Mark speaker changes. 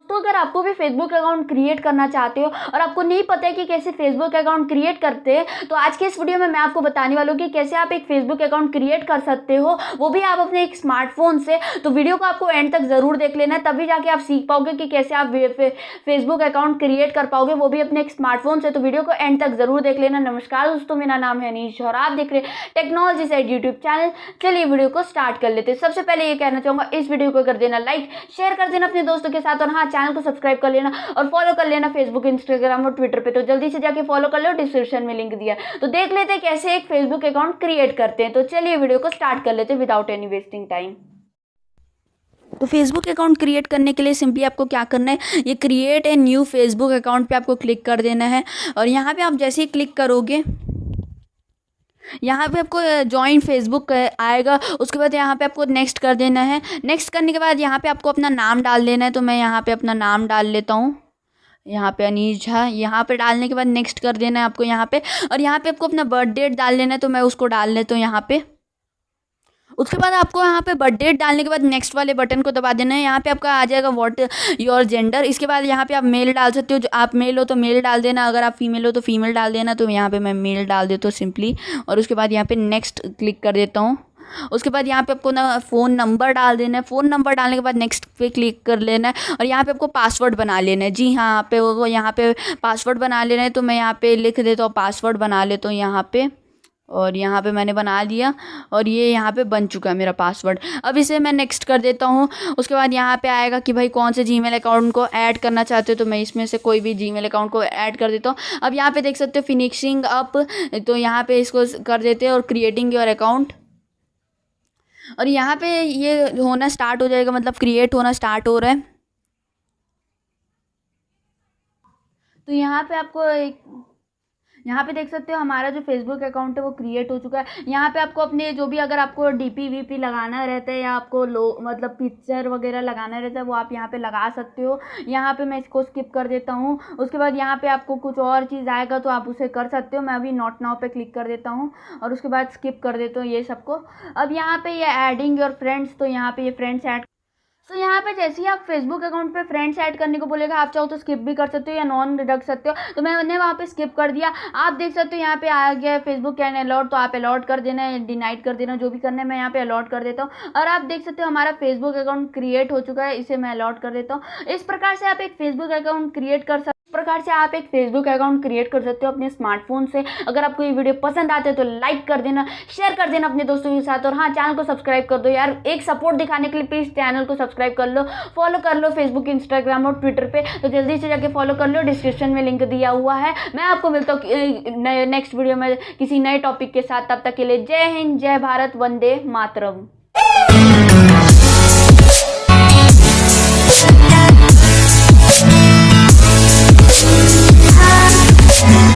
Speaker 1: तो अगर आपको भी फेसबुक अकाउंट क्रिएट करना चाहते हो और आपको नहीं पता है कि कैसे फेसबुक अकाउंट क्रिएट करते हैं, तो आज के इस वीडियो में मैं आपको बताने वाला हूँ कि कैसे आप एक फेसबुक अकाउंट क्रिएट कर सकते हो, वो भी आप अपने एक स्मार्टफोन से। तो वीडियो को आपको एंड तक जरूर देख लेना है, तभी जाके आप सीख पाओगे कि कैसे आप फेसबुक अकाउंट क्रिएट कर पाओगे, वो भी अपने एक स्मार्टफोन से। तो वीडियो को एंड तक जरूर देख लेना। नमस्कार दोस्तों, मेरा नाम है अनीश और आप देख रहे हैं टेक्नोलॉजी साइड यूट्यूब चैनल। चलिए वीडियो को स्टार्ट कर लेते हैं। सबसे पहले ये कहना चाहूंगा, इस वीडियो को कर देना लाइक, शेयर कर देना अपने दोस्तों के साथ, और हाँ, चैनल को सब्सक्राइब कर लेना और फॉलो कर लेना फेसबुक, इंस्टाग्राम और ट्विटर पे। तो जल्दी से जाके फॉलो कर लो, डिस्क्रिप्शन में लिंक दिया है। तो देख लेते हैं कैसे एक फेसबुक अकाउंट क्रिएट करते हैं। तो चलिए वीडियो को स्टार्ट कर लेते हैं विदाउट एनी वेस्टिंग टाइम। तो फेसबुक अकाउंट क्रिएट करने के लिए सिंपली आपको क्या करना है, ये create a new Facebook account पे आपको क्लिक कर देना है। और यहाँ पे आप जैसे ही क्लिक करोगे, यहाँ पे आपको ज्वाइन फेसबुक आएगा। उसके बाद यहाँ पे आपको नेक्स्ट कर देना है। नेक्स्ट करने के बाद यहाँ पे आपको अपना नाम डाल देना है। तो मैं यहाँ पे अपना नाम डाल लेता हूँ, यहाँ पे अनीश झा। यहाँ पे डालने के बाद नेक्स्ट कर देना है आपको यहाँ पे, और यहाँ पे आपको अपना बर्थ डेट डाल लेना है। तो मैं उसको डाल लेता हूँ यहाँ पे। उसके बाद आपको यहाँ पे बर्थ डेट डालने के बाद नेक्स्ट वाले बटन को दबा देना है। यहाँ पे आपका आ जाएगा व्हाट योर जेंडर। इसके बाद यहाँ पे आप मेल डाल सकते हो, जो आप मेल हो तो मेल डाल देना, अगर आप फीमेल हो तो फीमेल डाल देना। तो यहाँ पे मैं मेल डाल देता हूँ सिंपली, और उसके बाद यहाँ पे नेक्स्ट क्लिक कर देता हूँ। उसके बाद यहाँ पे आपको ना फ़ोन नंबर डाल देना है। फ़ोन नंबर डालने के बाद नेक्स्ट पे क्लिक कर लेना है, और यहाँ पे आपको पासवर्ड बना लेना है। जी हाँ, पे वो यहाँ पे पासवर्ड बना लेना है। तो मैं यहाँ पे लिख देता हूँ, पासवर्ड बना लेता हूँ यहाँ पे, और यहाँ पे मैंने बना दिया, और ये यहाँ पे बन चुका है मेरा पासवर्ड। अब इसे मैं नेक्स्ट कर देता हूँ। उसके बाद यहाँ पे आएगा कि भाई कौन से जीमेल अकाउंट को ऐड करना चाहते हो, तो मैं इसमें से कोई भी जीमेल अकाउंट को ऐड कर देता हूँ। अब यहाँ पे देख सकते हो फिनिशिंग अप, तो यहाँ पे इसको कर देते हैं, और क्रिएटिंग योर अकाउंट। और यहाँ पे ये होना स्टार्ट हो जाएगा, मतलब क्रिएट होना स्टार्ट हो रहा है। तो यहाँ पे आपको यहाँ पे देख सकते हो हमारा जो फेसबुक अकाउंट है वो क्रिएट हो चुका है। यहाँ पे आपको अपने जो भी, अगर आपको डीपी वीपी लगाना रहता है, या आपको मतलब पिक्चर वगैरह लगाना रहता है, वो आप यहाँ पे लगा सकते हो। यहाँ पे मैं इसको स्किप कर देता हूँ। उसके बाद यहाँ पे आपको कुछ और चीज़ आएगा तो आप उसे कर सकते हो। मैं अभी नॉट नाउ पे क्लिक कर देता हूँ, और उसके बाद स्किप कर देता हूँ ये सबको। अब यहाँ पे ये एडिंग योर फ्रेंड्स, तो यहाँ पे ये फ्रेंड्स ऐड। तो यहाँ पे जैसे ही आप फेसबुक अकाउंट पे फ्रेंड्स ऐड करने को बोलेगा, आप चाहो तो स्किप भी कर सकते हो या नॉन रख सकते हो। तो मैंने वहाँ पे स्किप कर दिया। आप देख सकते हो यहाँ पे आ गया फेसबुक कैन अलॉट, तो आप अलॉट कर देना है, डिनाइट कर देना, जो भी करना है। मैं यहाँ पे अलॉट कर देता हूँ, और आप देख सकते हो हमारा फेसबुक अकाउंट क्रिएट हो चुका है। इसे मैं अलॉट कर देता हूँ। इस प्रकार से आप एक फेसबुक अकाउंट क्रिएट कर सकते हो। इस प्रकार से आप एक फेसबुक अकाउंट क्रिएट कर सकते हो अपने स्मार्टफोन से। अगर आपको ये वीडियो पसंद आते है तो लाइक कर देना, शेयर कर देना अपने दोस्तों के साथ, और हाँ, चैनल को सब्सक्राइब कर दो यार। एक सपोर्ट दिखाने के लिए प्लीज चैनल को सब्सक्राइब कर लो, फॉलो कर लो फेसबुक, इंस्टाग्राम और ट्विटर पे। तो जल्दी से जाके फॉलो कर लो, डिस्क्रिप्शन में लिंक दिया हुआ है। मैं आपको मिलता हूँ नेक्स्ट वीडियो में किसी नए टॉपिक के साथ। तब तक के लिए जय हिंद, जय भारत, वंदे मातरम।